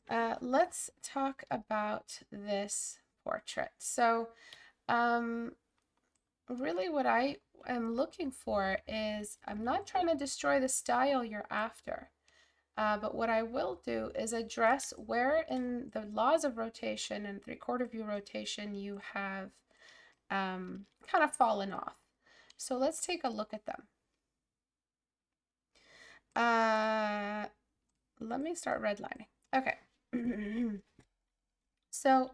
Let's talk about this portrait. So, really what I am looking for is, I'm not trying to destroy the style you're after, but what I will do is address where in the laws of rotation and 3/4 view rotation you have kind of fallen off. So let's take a look at them. Let me start redlining. Okay. So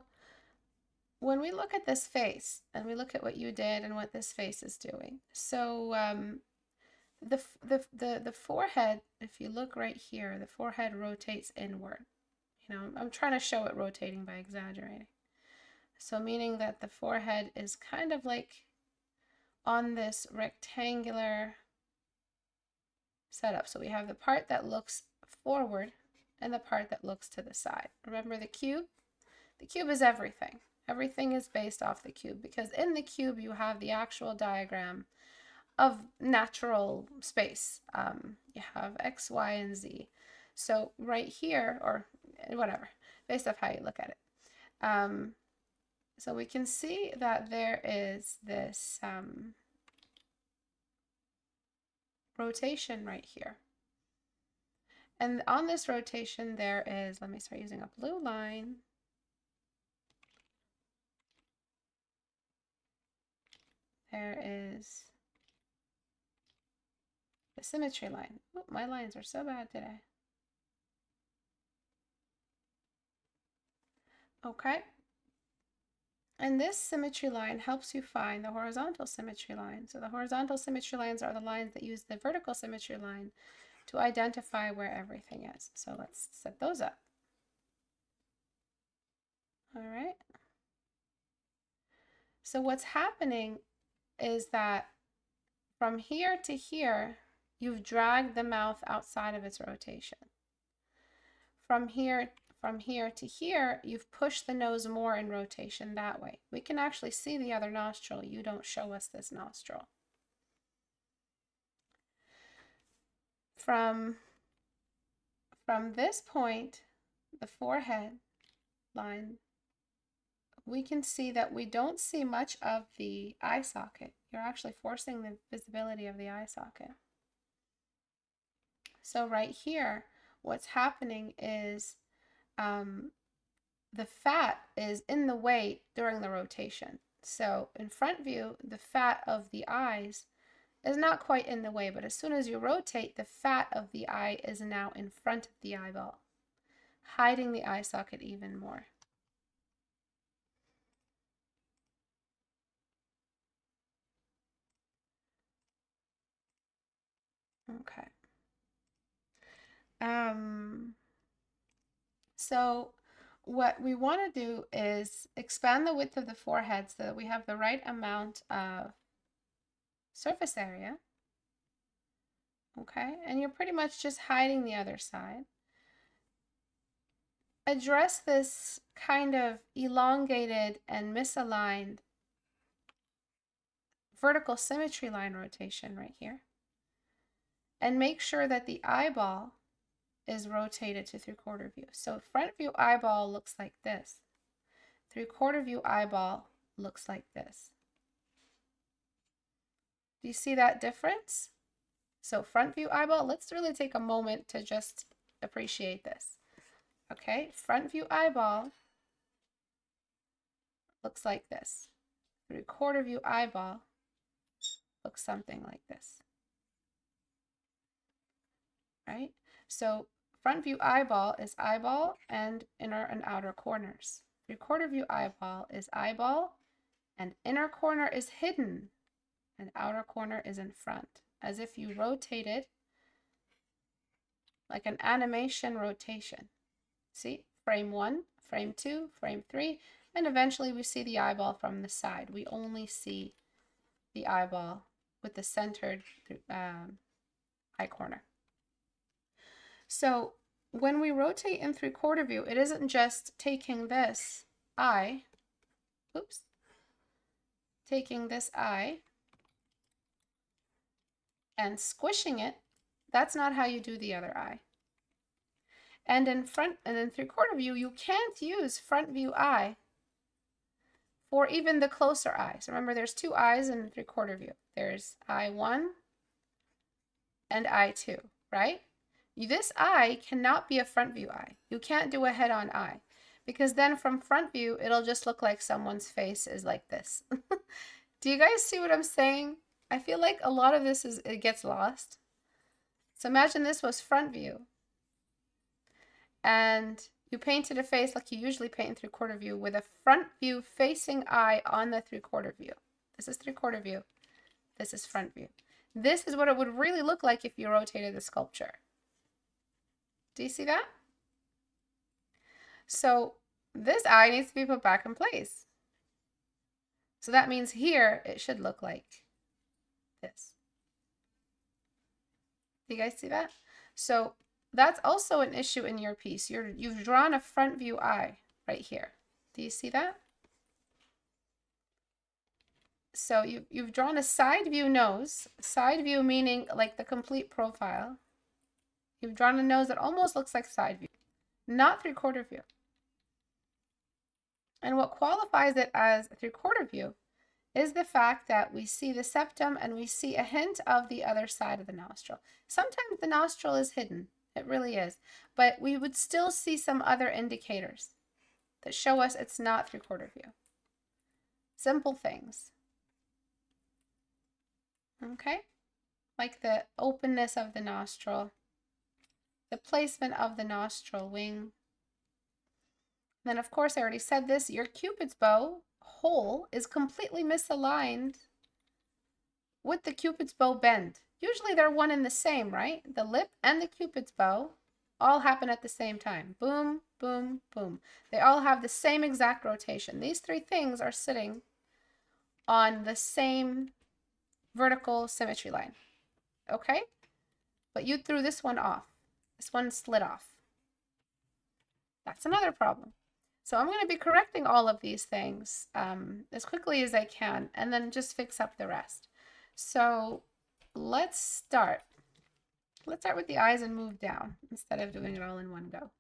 when we look at this face and we look at what you did and what this face is doing, so the forehead, if you look right here, the forehead rotates inward. You know, I'm trying to show it rotating by exaggerating. So meaning that the forehead is kind of like on this rectangular setup. So we have the part that looks forward and the part that looks to the side. Remember the cube? The cube is everything. Everything is based off the cube, because in the cube you have the actual diagram of natural space. You have X, Y, and Z. So right here, or whatever, based off how you look at it. So we can see that there is this rotation right here. And on this rotation there is, let me start using a blue line. There is the symmetry line. Oh, my lines are so bad today. Okay. And this symmetry line helps you find the horizontal symmetry line. So the horizontal symmetry lines are the lines that use the vertical symmetry line to identify where everything is. So let's set those up. All right. So what's happening is that from here to here, you've dragged the mouth outside of its rotation. From here to here, you've pushed the nose more in rotation that way. We can actually see the other nostril. You don't show us this nostril. From this point, the forehead line, we can see that we don't see much of the eye socket. You're actually forcing the visibility of the eye socket. So right here, what's happening is the fat is in the way during the rotation. So in front view, the fat of the eyes is not quite in the way, but as soon as you rotate, the fat of the eye is now in front of the eyeball, hiding the eye socket even more. Okay. So what we want to do is expand the width of the forehead so that we have the right amount of surface area. Okay, and you're pretty much just hiding the other side. Address this kind of elongated and misaligned vertical symmetry line rotation right here. And make sure that the eyeball is rotated to 3/4 view. So front view eyeball looks like this. 3/4 view eyeball looks like this. Do you see that difference? So front view eyeball, let's really take a moment to just appreciate this. Okay, front view eyeball looks like this. 3/4 view eyeball looks something like this. Right? So front view eyeball is eyeball and inner and outer corners. 3/4 view eyeball is eyeball and inner corner is hidden and outer corner is in front, as if you rotated like an animation rotation. See, frame 1, frame 2, frame 3, and eventually we see the eyeball from the side. We only see the eyeball with the centered eye corner. So when we rotate in 3/4 view, it isn't just taking this eye, taking this eye and squishing it. That's not how you do the other eye. And in 3/4 view, you can't use front view eye for even the closer eye. So remember, there's 2 eyes in 3/4 view. There's eye 1 and eye 2, right? This eye cannot be a front view eye. You can't do a head-on eye, because then from front view, it'll just look like someone's face is like this. Do you guys see what I'm saying? I feel like a lot of this it gets lost. So imagine this was front view, and you painted a face like you usually paint in 3/4 view with a front view facing eye on the 3/4 view. This is 3/4 view. This is front view. This is what it would really look like if you rotated the sculpture. Do you see that? So this eye needs to be put back in place. So that means here it should look like this. Do you guys see that? So that's also an issue in your piece. You've drawn a front view eye right here. Do you see that? So you've drawn a side view nose. Side view meaning like the complete profile. You've drawn a nose that almost looks like side view, not 3/4 view. And what qualifies it as a 3/4 view is the fact that we see the septum and we see a hint of the other side of the nostril. Sometimes the nostril is hidden. It really is. But we would still see some other indicators that show us it's not 3/4 view. Simple things. Okay? Like the openness of the nostril, the placement of the nostril wing. Then, of course, I already said this, your Cupid's bow hole is completely misaligned with the Cupid's bow bend. Usually they're one and the same, right? The lip and the Cupid's bow all happen at the same time. Boom, boom, boom. They all have the same exact rotation. These 3 things are sitting on the same vertical symmetry line. Okay? But you threw this one off. This one slid off. That's another problem. So I'm going to be correcting all of these things as quickly as I can, and then just fix up the rest. So let's start. Let's start with the eyes and move down instead of doing it all in one go.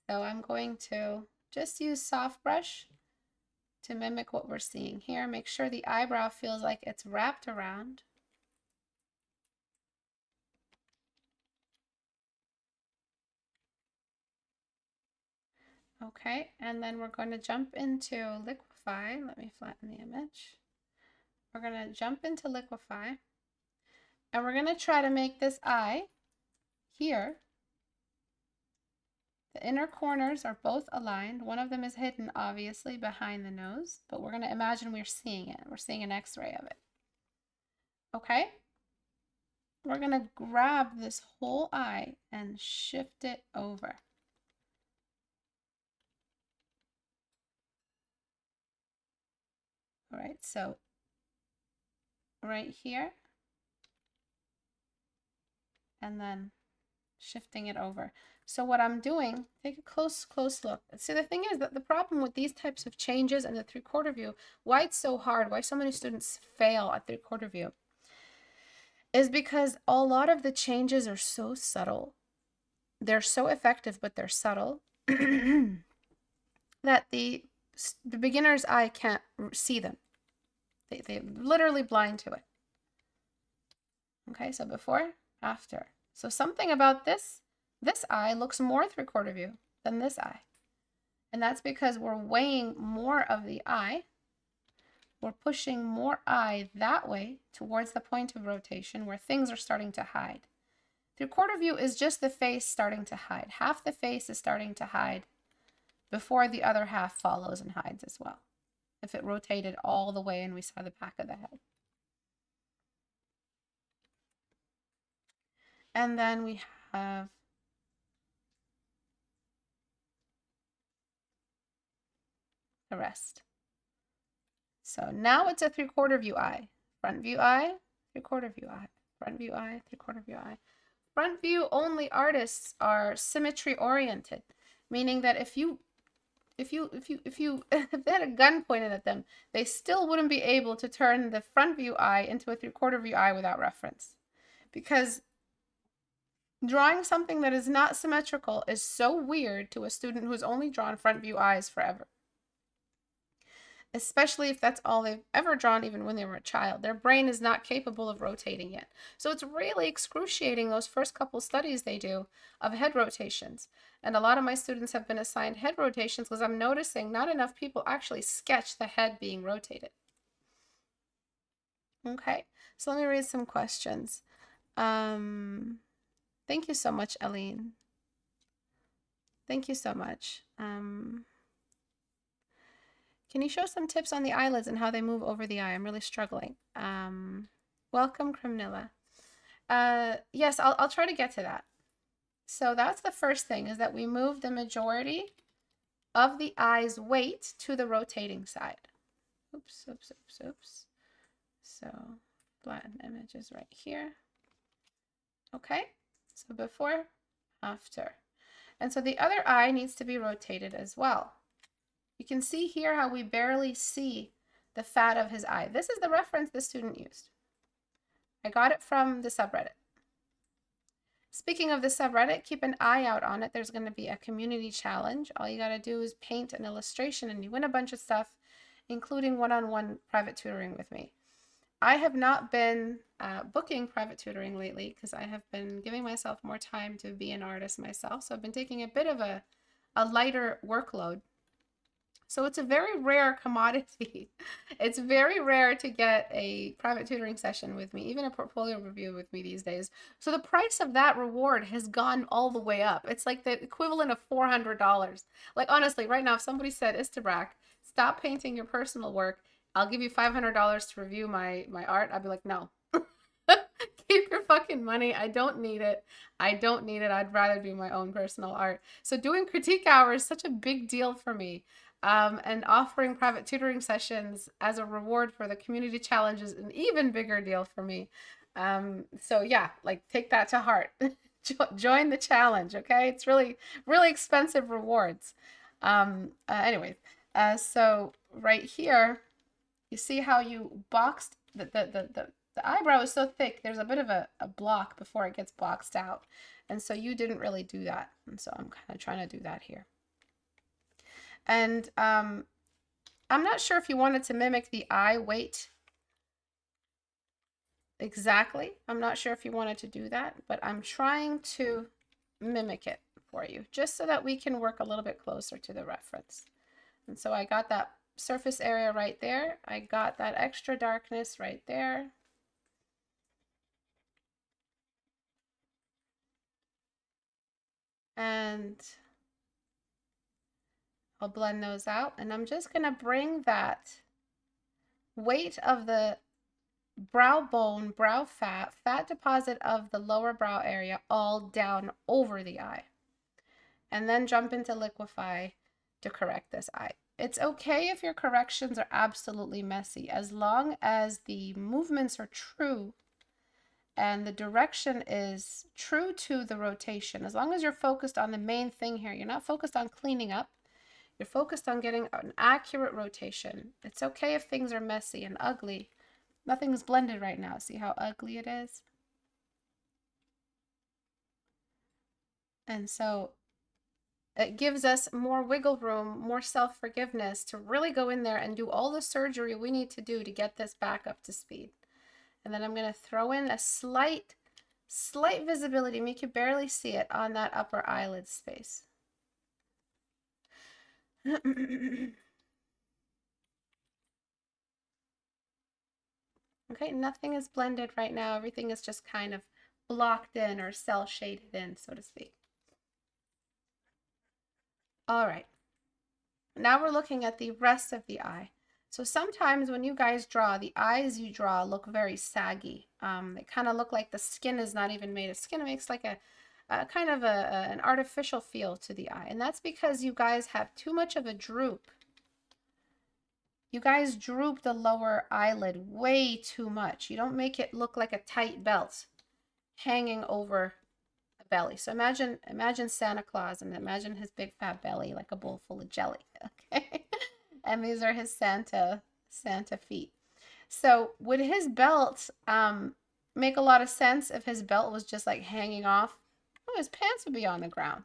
So I'm going to just use soft brush to mimic what we're seeing here. Make sure the eyebrow feels like it's wrapped around. Okay, and then we're going to jump into liquefy. Let me flatten the image. We're going to jump into liquefy, and we're going to try to make this eye here. The inner corners are both aligned. One of them is hidden, obviously, behind the nose, but we're going to imagine we're seeing it. We're seeing an X-ray of it. Okay? We're going to grab this whole eye and shift it over. All right, so right here, and then shifting it over. So what I'm doing, take a close look. See, the thing is that the problem with these types of changes in the 3/4 view, why it's so hard, why so many students fail at 3/4 view, is because a lot of the changes are so subtle. They're so effective, but they're subtle that the beginner's eye can't see them. They're literally blind to it. Okay, so before, after. So something about this eye looks more 3/4 view than this eye. And that's because we're weighing more of the eye. We're pushing more eye that way towards the point of rotation where things are starting to hide. 3/4 view is just the face starting to hide. Half the face is starting to hide before the other half follows and hides as well. If it rotated all the way and we saw the back of the head. And then we have the rest. So now it's a 3/4 view eye. Front view eye, 3/4 view eye. Front view eye, 3/4 view eye. Front view only artists are symmetry oriented, meaning that if they had a gun pointed at them, they still wouldn't be able to turn the front view eye into a 3/4 view eye without reference, because Drawing something that is not symmetrical is so weird to a student who's only drawn front view eyes forever. Especially if that's all they've ever drawn, even when they were a child. Their brain is not capable of rotating yet. So it's really excruciating, those first couple studies they do of head rotations. And a lot of my students have been assigned head rotations because I'm noticing not enough people actually sketch the head being rotated. Okay, so let me read some questions. Thank you so much, Aline. Thank you so much. Can you show some tips on the eyelids and how they move over the eye? I'm really struggling. Welcome, Crimnilla. Yes, I'll try to get to that. So that's the first thing, is that we move the majority of the eye's weight to the rotating side. Oops. So flatten images right here. Okay, so before, after. And so the other eye needs to be rotated as well. You can see here how we barely see the fat of his eye. This is the reference the student used. I got it from the subreddit. Speaking of the subreddit, keep an eye out on it. There's going to be a community challenge. All you got to do is paint an illustration and you win a bunch of stuff, including one-on-one private tutoring with me. I have not been booking private tutoring lately because I have been giving myself more time to be an artist myself. So I've been taking a bit of a lighter workload. So it's a very rare commodity. It's very rare to get a private tutoring session with me, even a portfolio review with me these days. So the price of that reward has gone all the way up. It's like the equivalent of $400. Like, honestly, right now, if somebody said, Istebrak, stop painting your personal work, I'll give you $500 to review my art, I'd be like, no. Keep your fucking money. I don't need it. I'd rather do my own personal art. So doing critique hour is such a big deal for me. And offering private tutoring sessions as a reward for the community challenge is an even bigger deal for me. So yeah, like, take that to heart. Join the challenge, okay? It's really, really expensive rewards. Anyways, so right here, you see how you boxed the eyebrow is so thick, there's a bit of a block before it gets boxed out. And so you didn't really do that. And so I'm kind of trying to do that here. And I'm not sure if you wanted to mimic the eye weight exactly. I'm not sure if you wanted to do that, but I'm trying to mimic it for you, just so that we can work a little bit closer to the reference. And so I got that surface area right there. I got that extra darkness right there. And I'll blend those out, and I'm just going to bring that weight of the brow bone, brow fat deposit of the lower brow area all down over the eye. And then jump into liquify to correct this eye. It's okay if your corrections are absolutely messy, as long as the movements are true and the direction is true to the rotation. As long as you're focused on the main thing here, you're not focused on cleaning up. You're focused on getting an accurate rotation. It's okay if things are messy and ugly. Nothing's blended right now. See how ugly it is? And so it gives us more wiggle room, more self-forgiveness to really go in there and do all the surgery we need to do to get this back up to speed. And then I'm going to throw in a slight visibility, make you barely see it, on that upper eyelid space. Okay, nothing is blended right now. Everything is just kind of blocked in or cell shaded in, so to speak. All right, now we're looking at the rest of the eye. So sometimes when you guys draw, the eyes you draw look very saggy. They kind of look like the skin is not even made of skin. It makes like a kind of an artificial feel to the eye. And that's because you guys have too much of a droop. You guys droop the lower eyelid way too much. You don't make it look like a tight belt hanging over a belly. So imagine Santa Claus, and imagine his big fat belly like a bowl full of jelly. Okay. And these are his Santa feet. So would his belt make a lot of sense if his belt was just like hanging off Oh, his pants would be on the ground.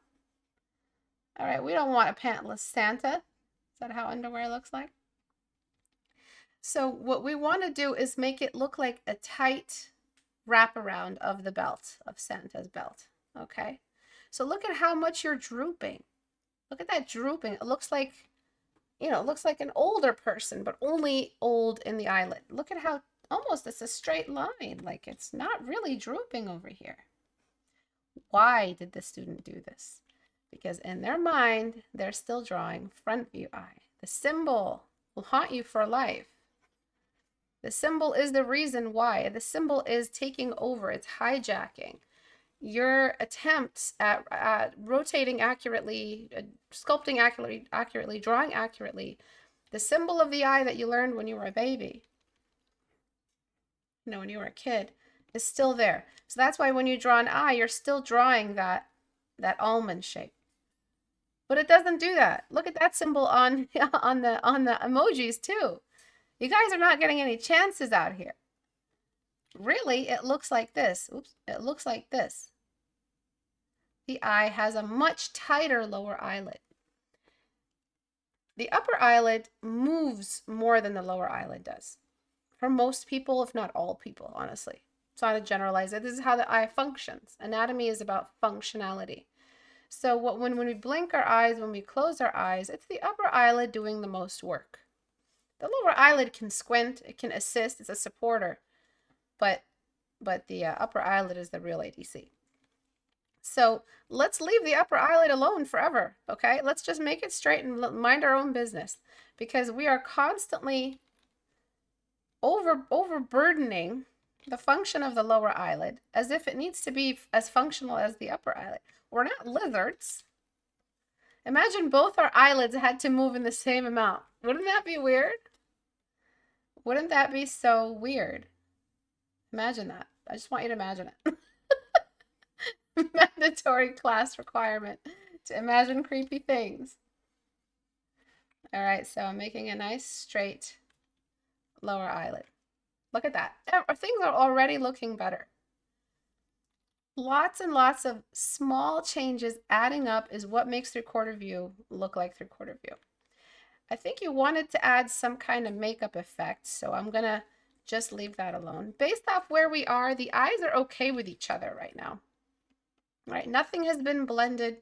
All right, we don't want a pantless Santa. Is that how underwear looks like? So what we want to do is make it look like a tight wraparound of the belt, of Santa's belt. Okay. So look at how much you're drooping. Look at that drooping. It looks like, it looks like an older person, but only old in the eyelid. Look at how almost it's a straight line. Like it's not really drooping over here. Why did the student do this? Because in their mind, they're still drawing front view eye. The symbol will haunt you for life. The symbol is the reason why. The symbol is taking over. It's hijacking your attempts at rotating accurately, sculpting accurately, drawing accurately. The symbol of the eye that you learned when you were a baby, when you were a kid, is still there. So that's why when you draw an eye, you're still drawing that almond shape. But it doesn't do that. Look at that symbol on the emojis too. You guys are not getting any chances out here. Really, it looks like this. Oops, it looks like this. The eye has a much tighter lower eyelid. The upper eyelid moves more than the lower eyelid does. For most people, if not all people, honestly. It's not to generalize it. This is how the eye functions. Anatomy is about functionality. So when we blink our eyes, when we close our eyes, it's the upper eyelid doing the most work. The lower eyelid can squint, it can assist, it's a supporter, but the upper eyelid is the real ADC. So let's leave the upper eyelid alone forever, okay? Let's just make it straight and mind our own business, because we are constantly overburdening the function of the lower eyelid as if it needs to be as functional as the upper eyelid. We're not lizards. Imagine both our eyelids had to move in the same amount. Wouldn't that be weird? Wouldn't that be so weird? Imagine that. I just want you to imagine it. Mandatory class requirement to imagine creepy things. All right, so I'm making a nice straight lower eyelid. Look at that. Things are already looking better. Lots and lots of small changes adding up is what makes three-quarter view look like three-quarter view. I think you wanted to add some kind of makeup effect, so I'm going to just leave that alone. Based off where we are, the eyes are okay with each other right now. Right? Nothing has been blended.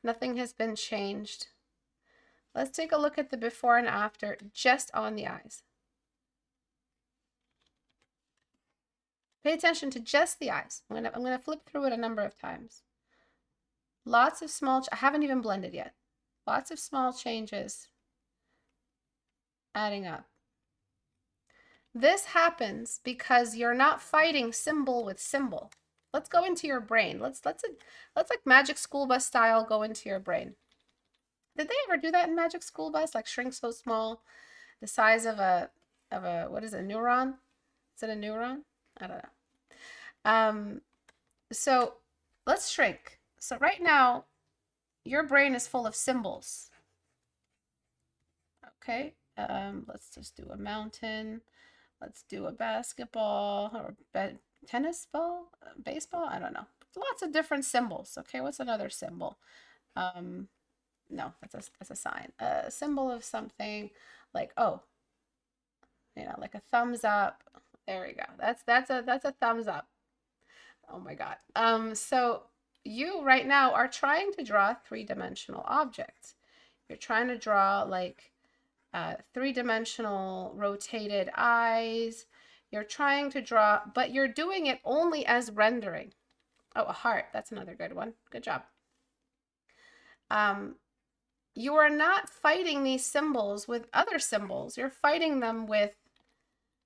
Nothing has been changed. Let's take a look at the before and after just on the eyes. Pay attention to just the eyes. I'm gonna flip through it a number of times. Lots of small, I haven't even blended yet. Lots of small changes adding up. This happens because you're not fighting symbol with symbol. Let's go into your brain. Let's like Magic School Bus style go into your brain. Did they ever do that in Magic School Bus? Like shrink so small, the size of a what is it, a neuron? Is it a neuron? I don't know. So let's shrink. So right now, your brain is full of symbols. Okay. Let's just do a mountain. Let's do a basketball or tennis ball, baseball. I don't know. Lots of different symbols. Okay. What's another symbol? No, that's a sign. A symbol of something like, oh, like a thumbs up. There we go. That's a thumbs up. Oh my God. So you right now are trying to draw three-dimensional objects. You're trying to draw like three-dimensional rotated eyes. You're trying to draw, but you're doing it only as rendering. Oh, a heart. That's another good one. Good job. You are not fighting these symbols with other symbols. You're fighting them with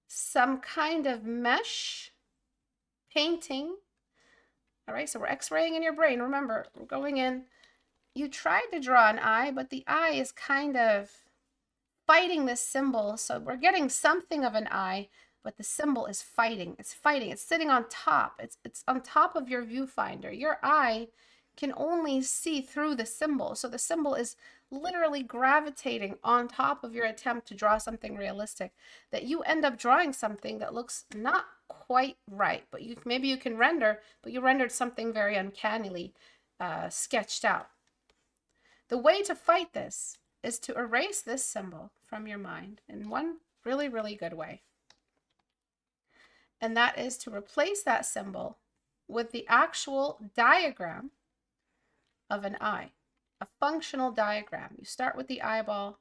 some kind of mesh painting. All right, so we're x-raying in your brain. Remember, we're going in. You tried to draw an eye, but the eye is kind of fighting this symbol. So we're getting something of an eye, but the symbol is fighting. It's fighting. It's sitting on top. It's on top of your viewfinder. Your eye can only see through the symbol. So the symbol is literally gravitating on top of your attempt to draw something realistic, that you end up drawing something that looks not quite right, but maybe you can render, but you rendered something very uncannily sketched out. The way to fight this is to erase this symbol from your mind in one really, really good way. And that is to replace that symbol with the actual diagram of an eye, a functional diagram. You start with the eyeball.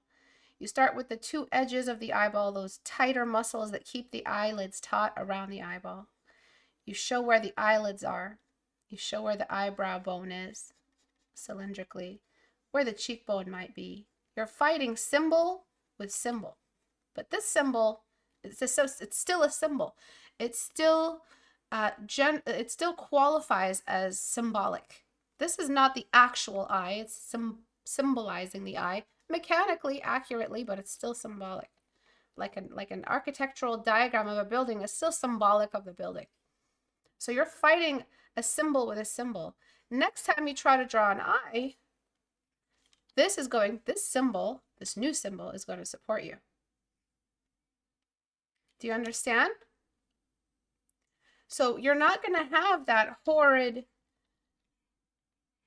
You start with the two edges of the eyeball, those tighter muscles that keep the eyelids taut around the eyeball. You show where the eyelids are. You show where the eyebrow bone is, cylindrically, where the cheekbone might be. You're fighting symbol with symbol. But this symbol, it's still a symbol. It still qualifies as symbolic. This is not the actual eye. It's symbolizing the eye mechanically, accurately, but it's still symbolic. Like an architectural diagram of a building is still symbolic of the building. So you're fighting a symbol with a symbol. Next time you try to draw an eye, this symbol, this new symbol, is going to support you. Do you understand? So you're not going to have that horrid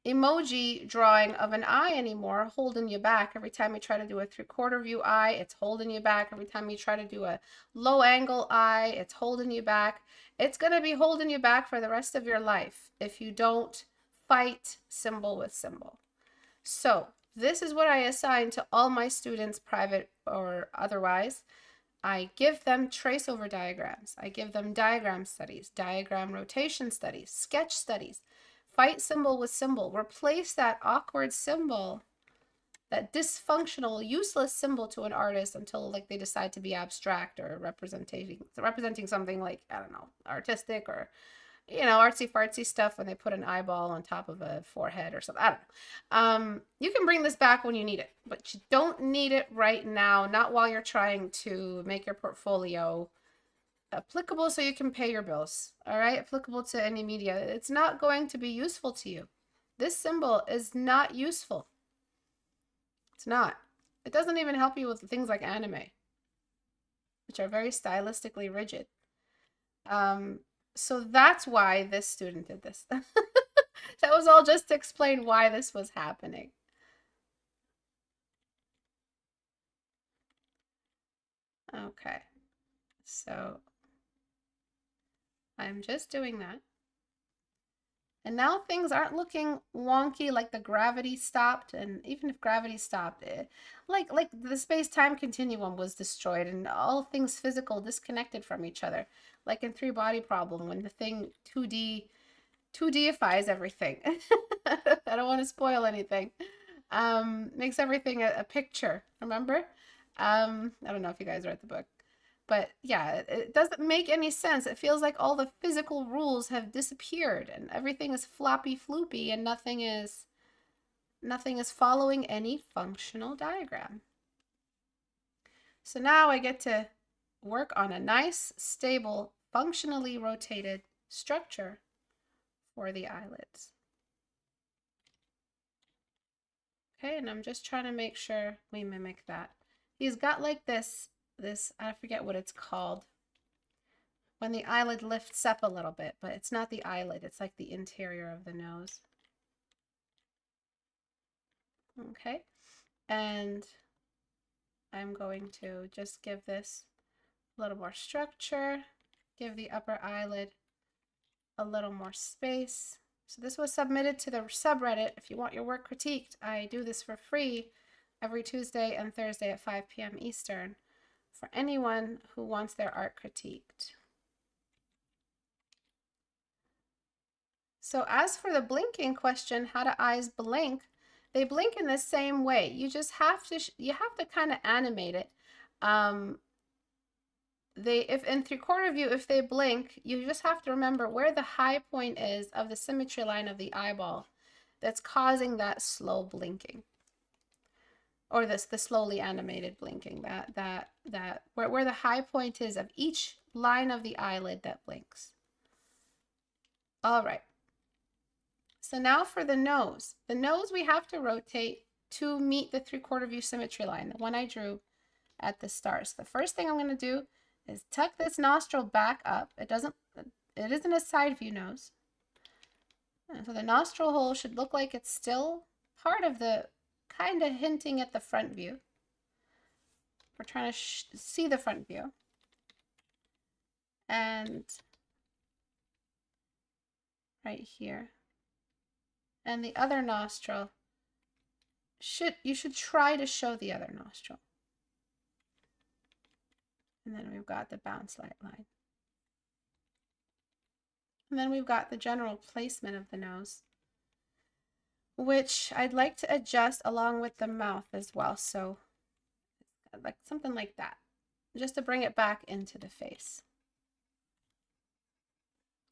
emoji drawing of an eye anymore holding you back. Every time you try to do a 3/4 view eye, it's holding you back. Every time you try to do a low angle eye, it's holding you back. It's going to be holding you back for the rest of your life if you don't fight symbol with symbol. So this is what I assign to all my students, private or otherwise. I give them trace over diagrams. I give them diagram studies, diagram rotation studies, sketch studies. Fight symbol with symbol. Replace that awkward symbol, that dysfunctional, useless symbol to an artist until like they decide to be abstract or representing something like, I don't know, artistic or, you know, artsy fartsy stuff when they put an eyeball on top of a forehead or something. I don't know. You can bring this back when you need it, but you don't need it right now, not while you're trying to make your portfolio applicable so you can pay your bills, all right? Applicable to any media. It's not going to be useful to you. This symbol is not useful. It's not. It doesn't even help you with things like anime, which are very stylistically rigid. So that's why this student did this. That was all just to explain why this was happening. Okay, so I'm just doing that. And now things aren't looking wonky, like the gravity stopped. And even if gravity stopped, like the space-time continuum was destroyed and all things physical disconnected from each other. Like in 3-body problem, when the thing 2Difies everything. I don't want to spoil anything. Makes everything a picture, remember? I don't know if you guys read the book. But yeah, it doesn't make any sense. It feels like all the physical rules have disappeared and everything is floppy floopy and nothing is following any functional diagram. So now I get to work on a nice, stable, functionally rotated structure for the eyelids. Okay, and I'm just trying to make sure we mimic that. He's got like this, I forget what it's called, when the eyelid lifts up a little bit, but it's not the eyelid, it's like the interior of the nose. Okay, and I'm going to just give this a little more structure, give the upper eyelid a little more space. So this was submitted to the subreddit. If you want your work critiqued, I do this for free every Tuesday and Thursday at 5 p.m. Eastern. For anyone who wants their art critiqued. So as for the blinking question, how do eyes blink? They blink in the same way. You just have to kind of animate it. If in 3/4 view, if they blink, you just have to remember where the high point is of the symmetry line of the eyeball that's causing that slow blinking. Or the slowly animated blinking, where the high point is of each line of the eyelid that blinks. All right. So now for the nose. The nose we have to rotate to meet the 3/4 view symmetry line, the one I drew at the start. So the first thing I'm going to do is tuck this nostril back up. It isn't a side view nose. And so the nostril hole should look like it's still part of the, kind of hinting at the front view. We're trying to see the front view. And right here. And the other nostril, you should try to show the other nostril. And then we've got the bounce light line. And then we've got the general placement of the nose, which I'd like to adjust along with the mouth as well. So like something like that, just to bring it back into the face.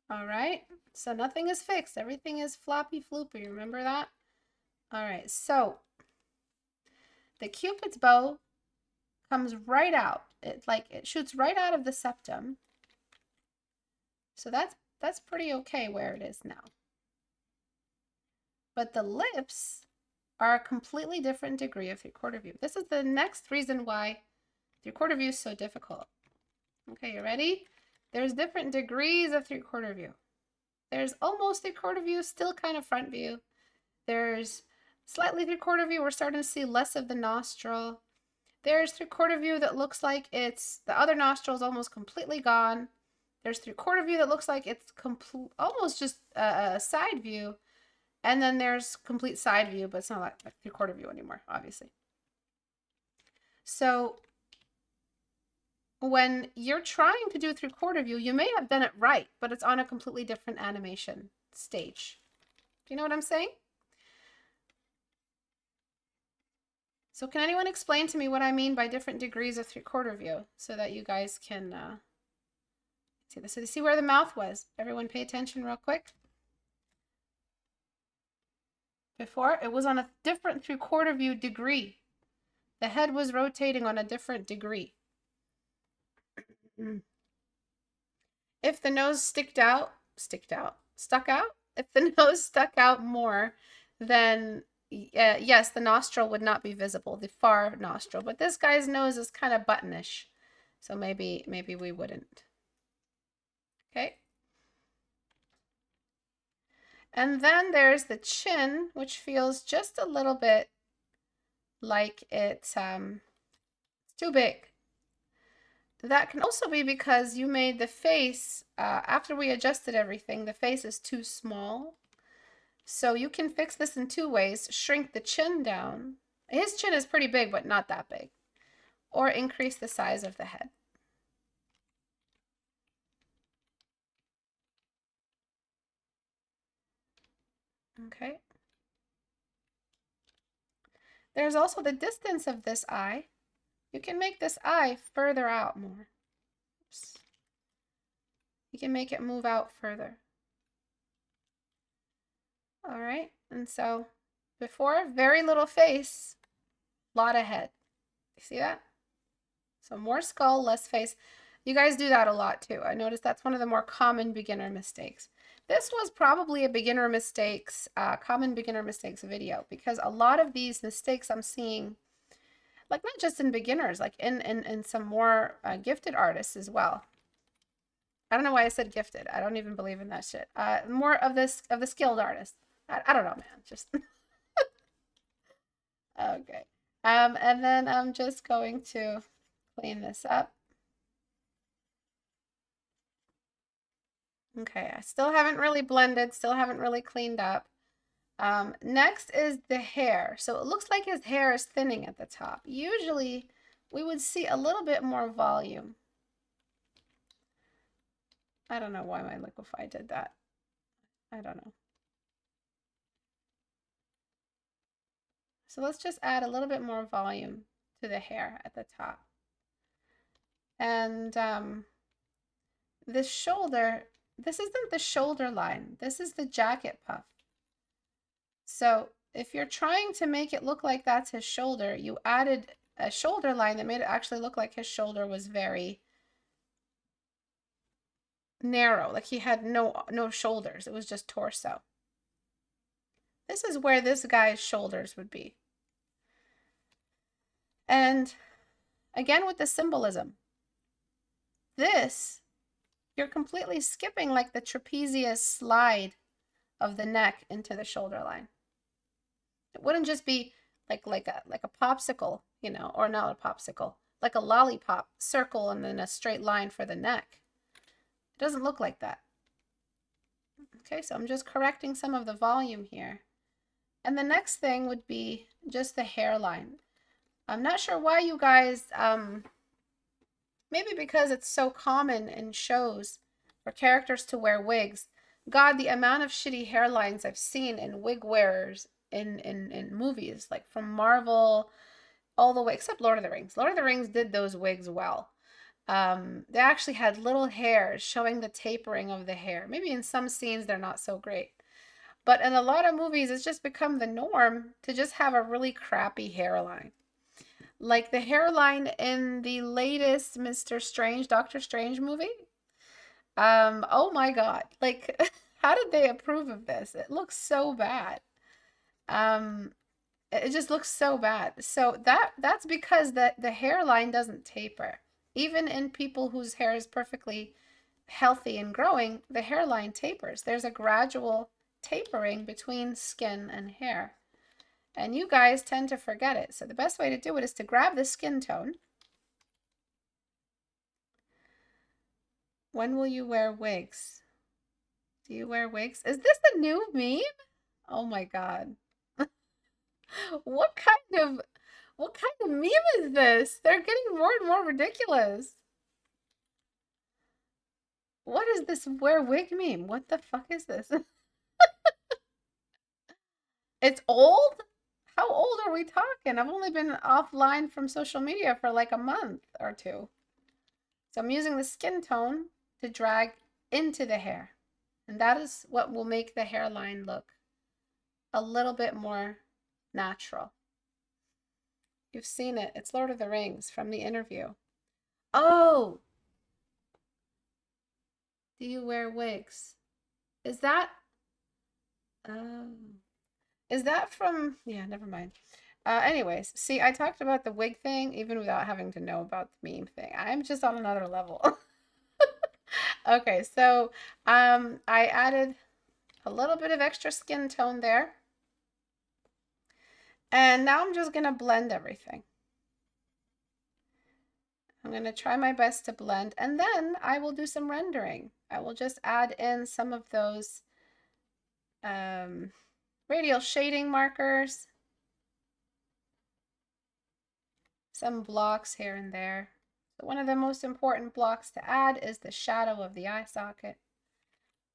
All right, so nothing is fixed. Everything is floppy floopy. Remember that? All right, so the Cupid's bow comes right out. It shoots right out of the septum. So that's pretty okay where it is now. But the lips are a completely different degree of 3/4 view. This is the next reason why 3/4 view is so difficult. Okay, you ready? There's different degrees of 3/4 view. There's almost 3/4 view, still kind of front view. There's slightly 3/4 view. We're starting to see less of the nostril. There's 3/4 view that looks like the other nostril is almost completely gone. There's 3/4 view that looks like it's almost just a side view. And then there's complete side view, but it's not like 3/4 view anymore, obviously. So when you're trying to do 3/4 view, you may have done it right, but it's on a completely different animation stage. Do you know what I'm saying? So can anyone explain to me what I mean by different degrees of 3/4 view so that you guys can see this? So you see where the mouth was? Everyone pay attention real quick. Before, it was on a different 3/4 view degree. The head was rotating on a different degree. If the nose stuck out, if the nose stuck out more, then yes, the nostril would not be visible, the far nostril. But this guy's nose is kind of buttonish, so maybe we wouldn't. Okay. And then there's the chin, which feels just a little bit like it's too big. That can also be because you made the face, after we adjusted everything, the face is too small. So you can fix this in two ways. Shrink the chin down. His chin is pretty big, but not that big. Or increase the size of the head. Okay. There's also the distance of this eye. You can make this eye further out more. Oops. You can make it move out further. All right, and so before, very little face, lot of head. You see that? So more skull, less face. You guys do that a lot too. I noticed that's one of the more common beginner mistakes. This was probably a beginner mistakes, common beginner mistakes video, because a lot of these mistakes I'm seeing, like not just in beginners, like in some more gifted artists as well. I don't know why I said gifted. I don't even believe in that shit. More of the skilled artists. I don't know, man. Just okay. And then I'm just going to clean this up. Okay, I still haven't really blended, still haven't really cleaned up. Next is the hair. So it looks like his hair is thinning at the top. Usually we would see a little bit more volume. I don't know why my liquify did that. I don't know. So let's just add a little bit more volume to the hair at the top. And this shoulder, this isn't the shoulder line. This is the jacket puff. So if you're trying to make it look like that's his shoulder, you added a shoulder line that made it actually look like his shoulder was very narrow, like he had no shoulders. It was just torso. This is where this guy's shoulders would be. And again, with the symbolism, this, you're completely skipping like the trapezius slide of the neck into the shoulder line. It wouldn't just be like a popsicle, you know, or not a popsicle, like a lollipop circle and then a straight line for the neck. It doesn't look like that. Okay, so I'm just correcting some of the volume here. And the next thing would be just the hairline. I'm not sure why you guys, maybe because it's so common in shows for characters to wear wigs. God, the amount of shitty hairlines I've seen in wig wearers in movies, like from Marvel all the way, except Lord of the Rings. Lord of the Rings did those wigs well. They actually had little hairs showing the tapering of the hair. Maybe in some scenes they're not so great. But in a lot of movies, it's just become the norm to just have a really crappy hairline. Like the hairline in the latest Doctor Strange movie. Oh my God. Like, how did they approve of this? It looks so bad. It just looks so bad. So that's because the hairline doesn't taper. Even in people whose hair is perfectly healthy and growing, the hairline tapers. There's a gradual tapering between skin and hair. And you guys tend to forget it. So the best way to do it is to grab the skin tone. When will you wear wigs? Do you wear wigs? Is this a new meme? Oh my God. What kind of meme is this? They're getting more and more ridiculous. What is this wear wig meme? What the fuck is this? It's old? How old are we talking? I've only been offline from social media for like a month or two. So I'm using the skin tone to drag into the hair. And that is what will make the hairline look a little bit more natural. You've seen it. It's Lord of the Rings from the interview. Oh! Do you wear wigs? Is that... is that from... Yeah, never mind. Anyways, see, I talked about the wig thing even without having to know about the meme thing. I'm just on another level. Okay, so I added a little bit of extra skin tone there. And now I'm just going to blend everything. I'm going to try my best to blend, and then I will do some rendering. I will just add in some of those radial shading markers, some blocks here and there. So one of the most important blocks to add is the shadow of the eye socket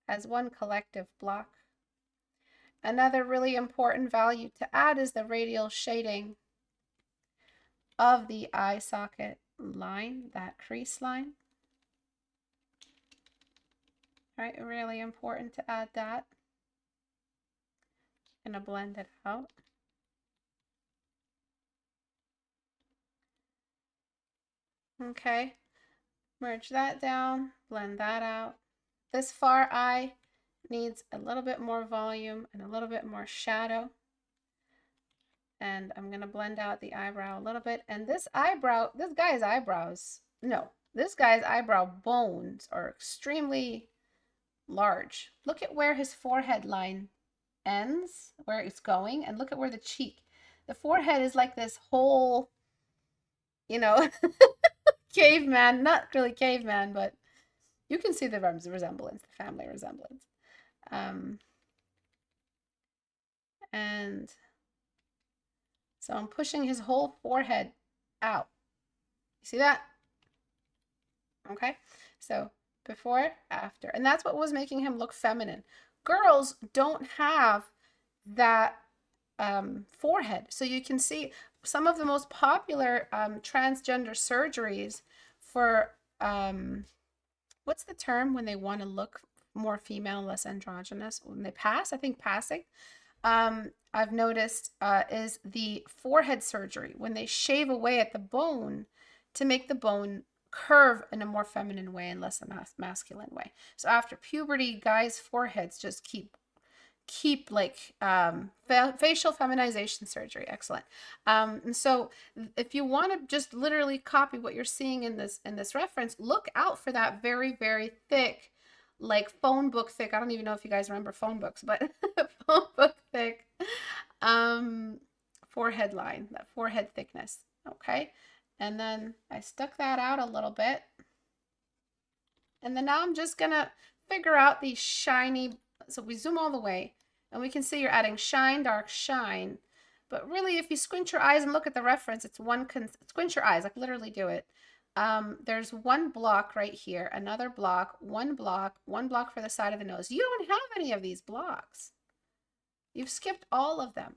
as one collective block. Another really important value to add is the radial shading of the eye socket line, that crease line. All right, really important to add that. I'm gonna blend it out. Okay, merge that down, blend that out. This far eye needs a little bit more volume and a little bit more shadow. And I'm gonna blend out the eyebrow a little bit. And this guy's eyebrows, no, this guy's eyebrow bones are extremely large. Look at where his forehead line ends, where it's going, and look at where the cheek. The forehead is like this whole, you know, caveman, not really caveman, but you can see the resemblance, the family resemblance. And so I'm pushing his whole forehead out. You see that? Okay, so before, after. And that's what was making him look feminine. Girls don't have that forehead. So you can see some of the most popular transgender surgeries for, what's the term when they want to look more female, less androgynous? When they pass, I think passing. I've noticed is the forehead surgery, when they shave away at the bone to make the bone curve in a more feminine way and less a masculine way. So after puberty, guys' foreheads just keep keep like facial feminization surgery. Excellent. And so if you want to just literally copy what you're seeing in this reference, look out for that very, very thick, like phone book thick. I don't even know if you guys remember phone books, but phone book thick forehead line, that forehead thickness. Okay. And then I stuck that out a little bit. And then now I'm just gonna figure out these shiny, so we zoom all the way and we can see you're adding shine, dark, shine. But really, if you squint your eyes and look at the reference, it's squint your eyes, like literally do it. There's one block right here, another block, one block for the side of the nose. You don't have any of these blocks. You've skipped all of them.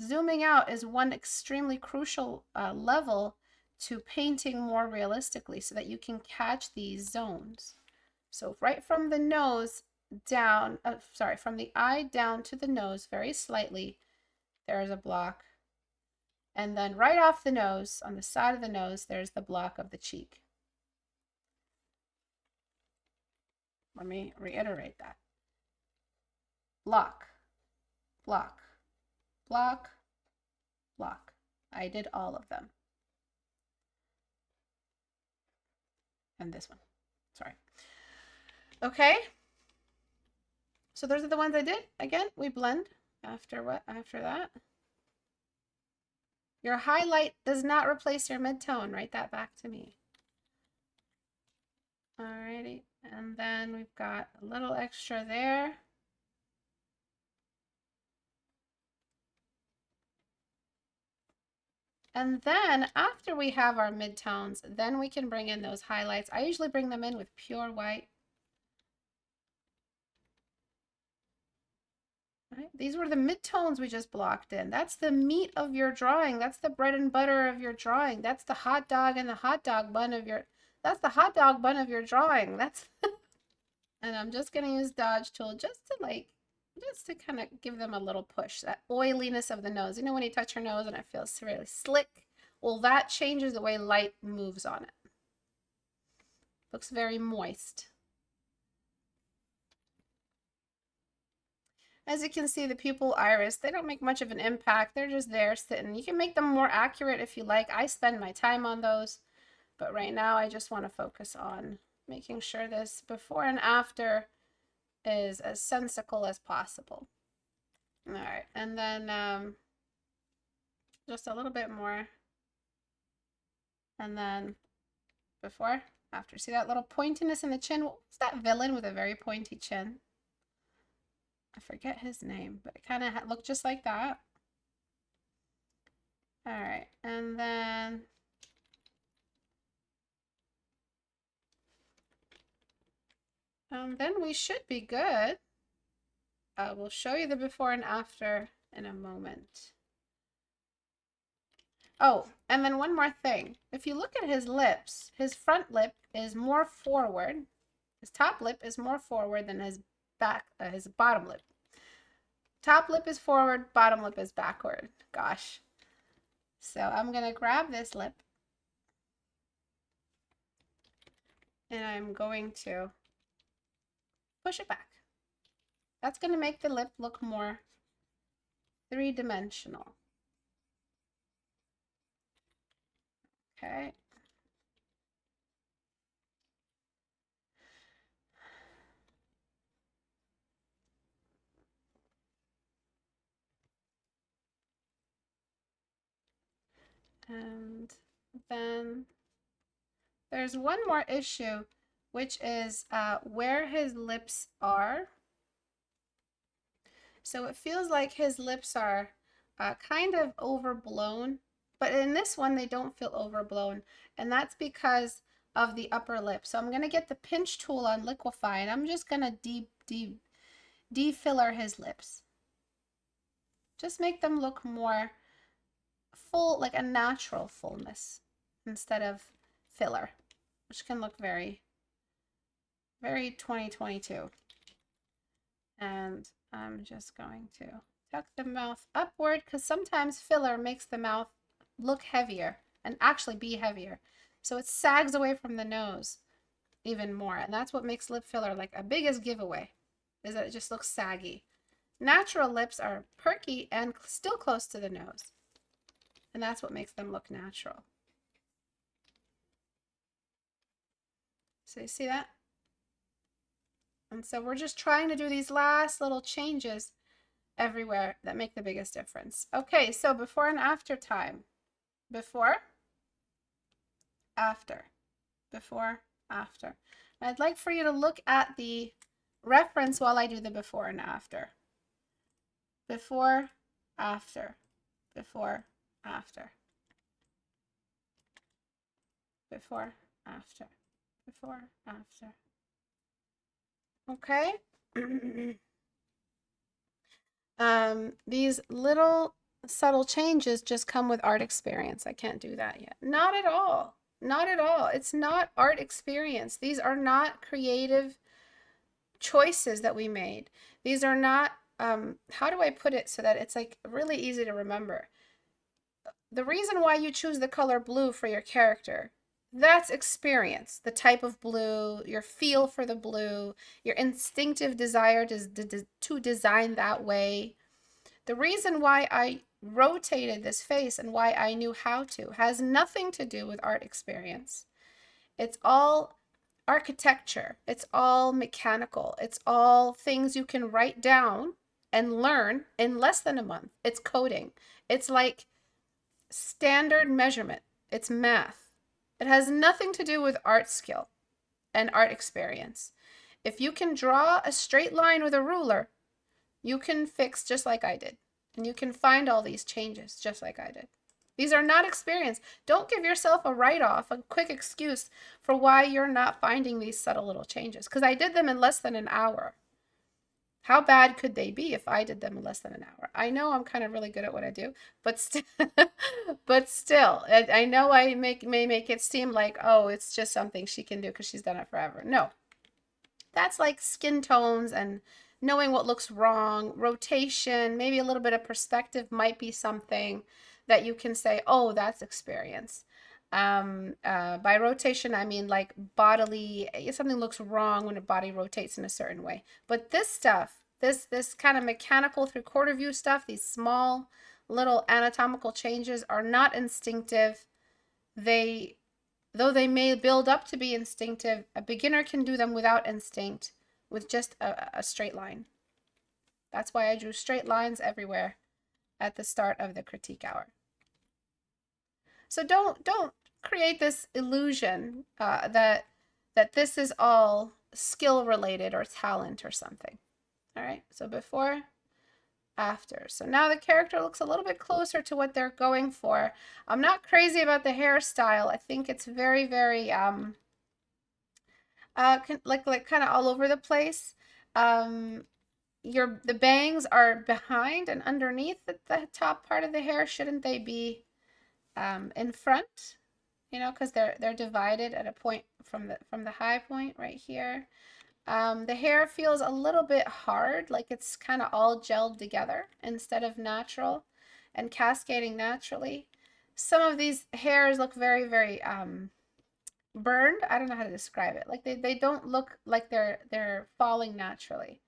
Zooming out is one extremely crucial level to painting more realistically so that you can catch these zones. So right from the nose down, from the eye down to the nose very slightly, there's a block. And then right off the nose, on the side of the nose, there's the block of the cheek. Let me reiterate that. Block, block, block, block. I did all of them. And this one, sorry. Okay. So those are the ones I did. Again, we blend after that. Your highlight does not replace your mid-tone. Write that back to me. Alrighty. And then we've got a little extra there. And then after we have our midtones, then we can bring in those highlights. I usually bring them in with pure white. Right? These were the midtones we just blocked in. That's the meat of your drawing. That's the bread and butter of your drawing. That's the hot dog and the hot dog bun of your, that's the hot dog bun of your drawing. That's, and I'm just going to use Dodge tool just to kind of give them a little push, that oiliness of the nose. You know when you touch your nose and it feels really slick? Well, that changes the way light moves on it. Looks very moist. As you can see, the pupil iris, they don't make much of an impact. They're just there sitting. You can make them more accurate if you like. I spend my time on those, but right now I just want to focus on making sure this before and after is as sensical as possible. All right, and then just a little bit more. And then before, after. See that little pointiness in the chin? What was that villain with a very pointy chin? I forget his name, but it kind of looked just like that. All right, and then we should be good. We'll show you the before and after in a moment. Oh, and then one more thing. If you look at his lips, his front lip is more forward. His top lip is more forward than his his bottom lip. Top lip is forward, bottom lip is backward. Gosh. So I'm going to grab this lip and I'm going to push it back. That's going to make the lip look more three-dimensional. Okay. And then there's one more issue, which is where his lips are. So it feels like his lips are kind of overblown, but in this one they don't feel overblown, and that's because of the upper lip. So I'm going to get the pinch tool on Liquify, and I'm just going to de-filler his lips. Just make them look more full, like a natural fullness instead of filler, which can look very, very 2022. And I'm just going to tuck the mouth upward because sometimes filler makes the mouth look heavier and actually be heavier. So it sags away from the nose even more. And that's what makes lip filler like a biggest giveaway. is that it just looks saggy. Natural lips are perky and still close to the nose. And that's what makes them look natural. So you see that? And so we're just trying to do these last little changes everywhere that make the biggest difference. Okay, so before and after time. Before, after, before, after. I'd like for you to look at the reference while I do the before and after. Before, after, before, after, before, after, before, after. Okay. These little subtle changes just come with art experience. I can't do that yet. Not at all. Not at all. It's not art experience. These are not creative choices that we made. These are not, how do I put it so that it's like really easy to remember? The reason why you choose the color blue for your character, that's experience. The type of blue, your feel for the blue, your instinctive desire to design that way. The reason why I rotated this face and why I knew how to has nothing to do with art experience. It's all architecture. It's all mechanical. It's all things you can write down and learn in less than a month. It's coding. It's like standard measurement. It's math. It has nothing to do with art skill and art experience. If you can draw a straight line with a ruler, you can fix just like I did. And you can find all these changes just like I did. These are not experience. Don't give yourself a write-off, a quick excuse for why you're not finding these subtle little changes. Because I did them in less than an hour. How bad could they be if I did them in less than an hour? I know I'm kind of really good at what I do, but still, I know I may make it seem like, oh, it's just something she can do because she's done it forever. No, that's like skin tones and knowing what looks wrong, rotation, maybe a little bit of perspective might be something that you can say, oh, that's experience. By rotation, I mean like bodily, if something looks wrong when a body rotates in a certain way. But this stuff, this kind of mechanical 3/4 view stuff, these small little anatomical changes are not instinctive. Though they may build up to be instinctive, a beginner can do them without instinct with just a straight line. That's why I drew straight lines everywhere at the start of the critique hour. So don't create this illusion that this is all skill related or talent or something. All right, so before, after. So now the character looks a little bit closer to what they're going for. I'm not crazy about the hairstyle. I think it's very, very like kind of all over the place. The bangs are behind and underneath the top part of the hair. Shouldn't they be in front? You know, because they're divided at a point from the high point right here. The hair feels a little bit hard, like it's kind of all gelled together instead of natural and cascading naturally. Some of these hairs look very, very burned. I don't know how to describe it. Like they don't look like they're falling naturally.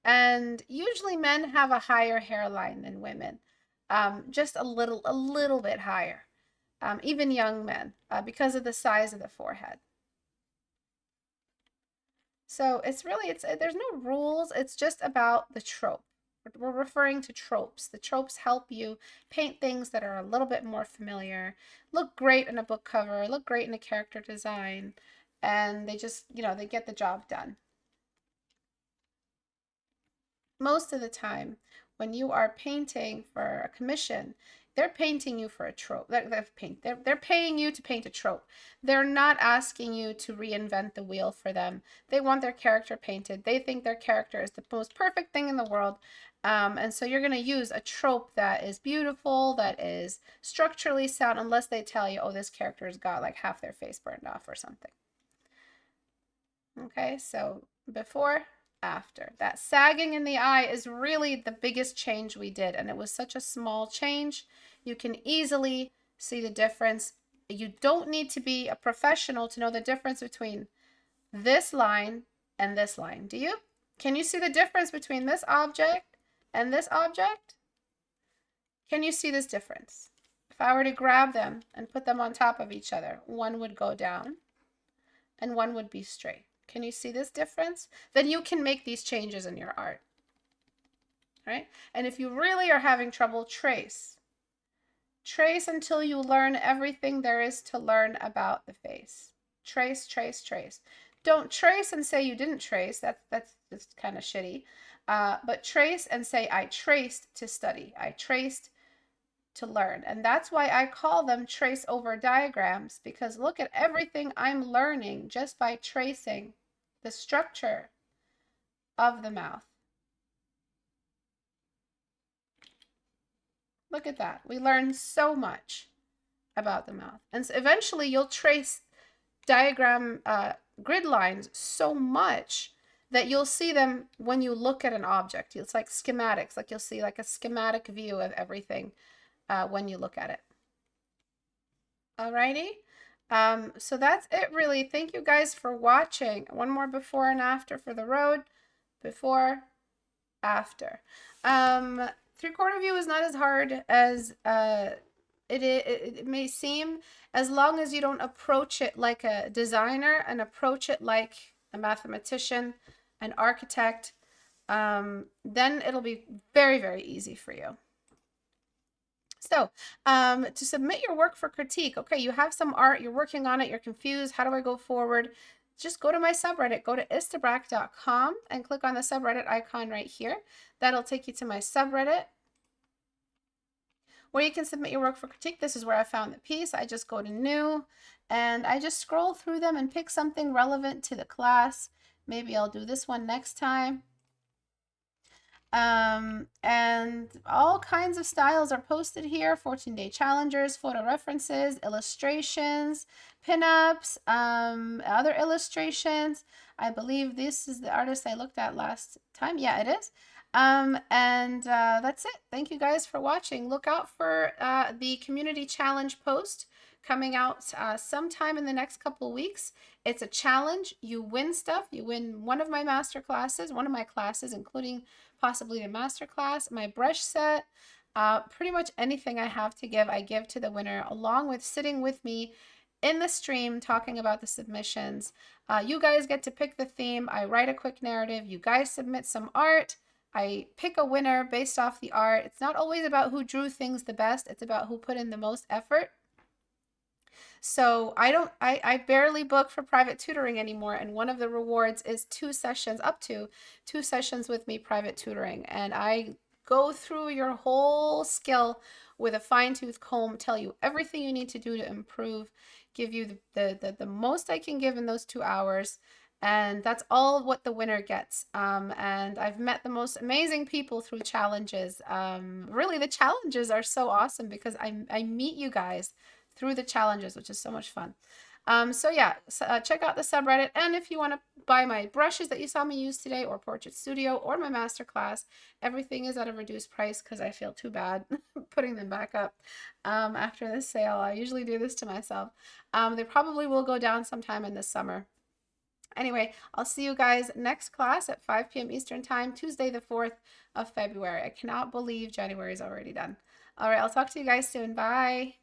And usually men have a higher hairline than women, just a little bit higher. Even young men, because of the size of the forehead. So there's no rules. It's just about the trope. We're referring to tropes. The tropes help you paint things that are a little bit more familiar, look great in a book cover, look great in a character design, and they just, they get the job done. Most of the time, when you are painting for a commission, they're painting you for a trope. They're paying you to paint a trope. They're not asking you to reinvent the wheel for them. They want their character painted. They think their character is the most perfect thing in the world. And so you're going to use a trope that is beautiful, that is structurally sound, unless they tell you, oh, this character's got like half their face burned off or something. Okay, so before, after. That sagging in the eye is really the biggest change we did, and it was such a small change. You can easily see the difference. You don't need to be a professional to know the difference between this line and this line, do you? Can you see the difference between this object and this object? Can you see this difference? If I were to grab them and put them on top of each other, one would go down and one would be straight. Can you see this difference? Then you can make these changes in your art. Right? And if you really are having trouble, trace. Trace until you learn everything there is to learn about the face. Trace, trace, trace. Don't trace and say you didn't trace. That's just kind of shitty. But trace and say, I traced to study. I traced to learn. And that's why I call them trace over diagrams, because look at everything I'm learning just by tracing the structure of the mouth. Look at that. We learn so much about the mouth. And so eventually you'll trace diagram grid lines so much that you'll see them when you look at an object. It's like schematics, like you'll see like a schematic view of everything when you look at it. Alrighty. So that's it really. Thank you guys for watching. One more before and after for the road. Before, after. 3/4 view is not as hard as it may seem, as long as you don't approach it like a designer and approach it like a mathematician, an architect, then it'll be very, very easy for you. So to submit your work for critique, okay, you have some art, you're working on it, you're confused, how do I go forward? Just go to my subreddit, go to istebrak.com and click on the subreddit icon right here. That'll take you to my subreddit where you can submit your work for critique. This is where I found the piece. I just go to new and I just scroll through them and pick something relevant to the class. Maybe I'll do this one next time. And all kinds of styles are posted here. 14-day challengers, photo references, illustrations, pinups, other illustrations. I believe this is the artist I looked at last time. Yeah, it is. That's it. Thank you guys for watching. Look out for the community challenge post coming out sometime in the next couple of weeks. It's a challenge. You win stuff. You win one of my master classes, one of my classes, including possibly the master class, my brush set, pretty much anything I have to give, I give to the winner, along with sitting with me in the stream talking about the submissions. You guys get to pick the theme. I write a quick narrative. You guys submit some art. I pick a winner based off the art. It's not always about who drew things the best. It's about who put in the most effort. So I barely book for private tutoring anymore. And one of the rewards is 2 sessions, up to 2 sessions with me private tutoring. And I go through your whole skill with a fine-tooth comb, tell you everything you need to do to improve, give you the most I can give in those 2 hours. And that's all what the winner gets. And I've met the most amazing people through challenges. Really, the challenges are so awesome because I meet you guys through the challenges, which is so much fun. So yeah, check out the subreddit. And if you want to buy my brushes that you saw me use today, or Portrait Studio, or my masterclass, everything is at a reduced price because I feel too bad putting them back up after this sale. I usually do this to myself. They probably will go down sometime in the summer. Anyway, I'll see you guys next class at 5 p.m. Eastern Time, Tuesday, the 4th of February. I cannot believe January is already done. All right, I'll talk to you guys soon. Bye.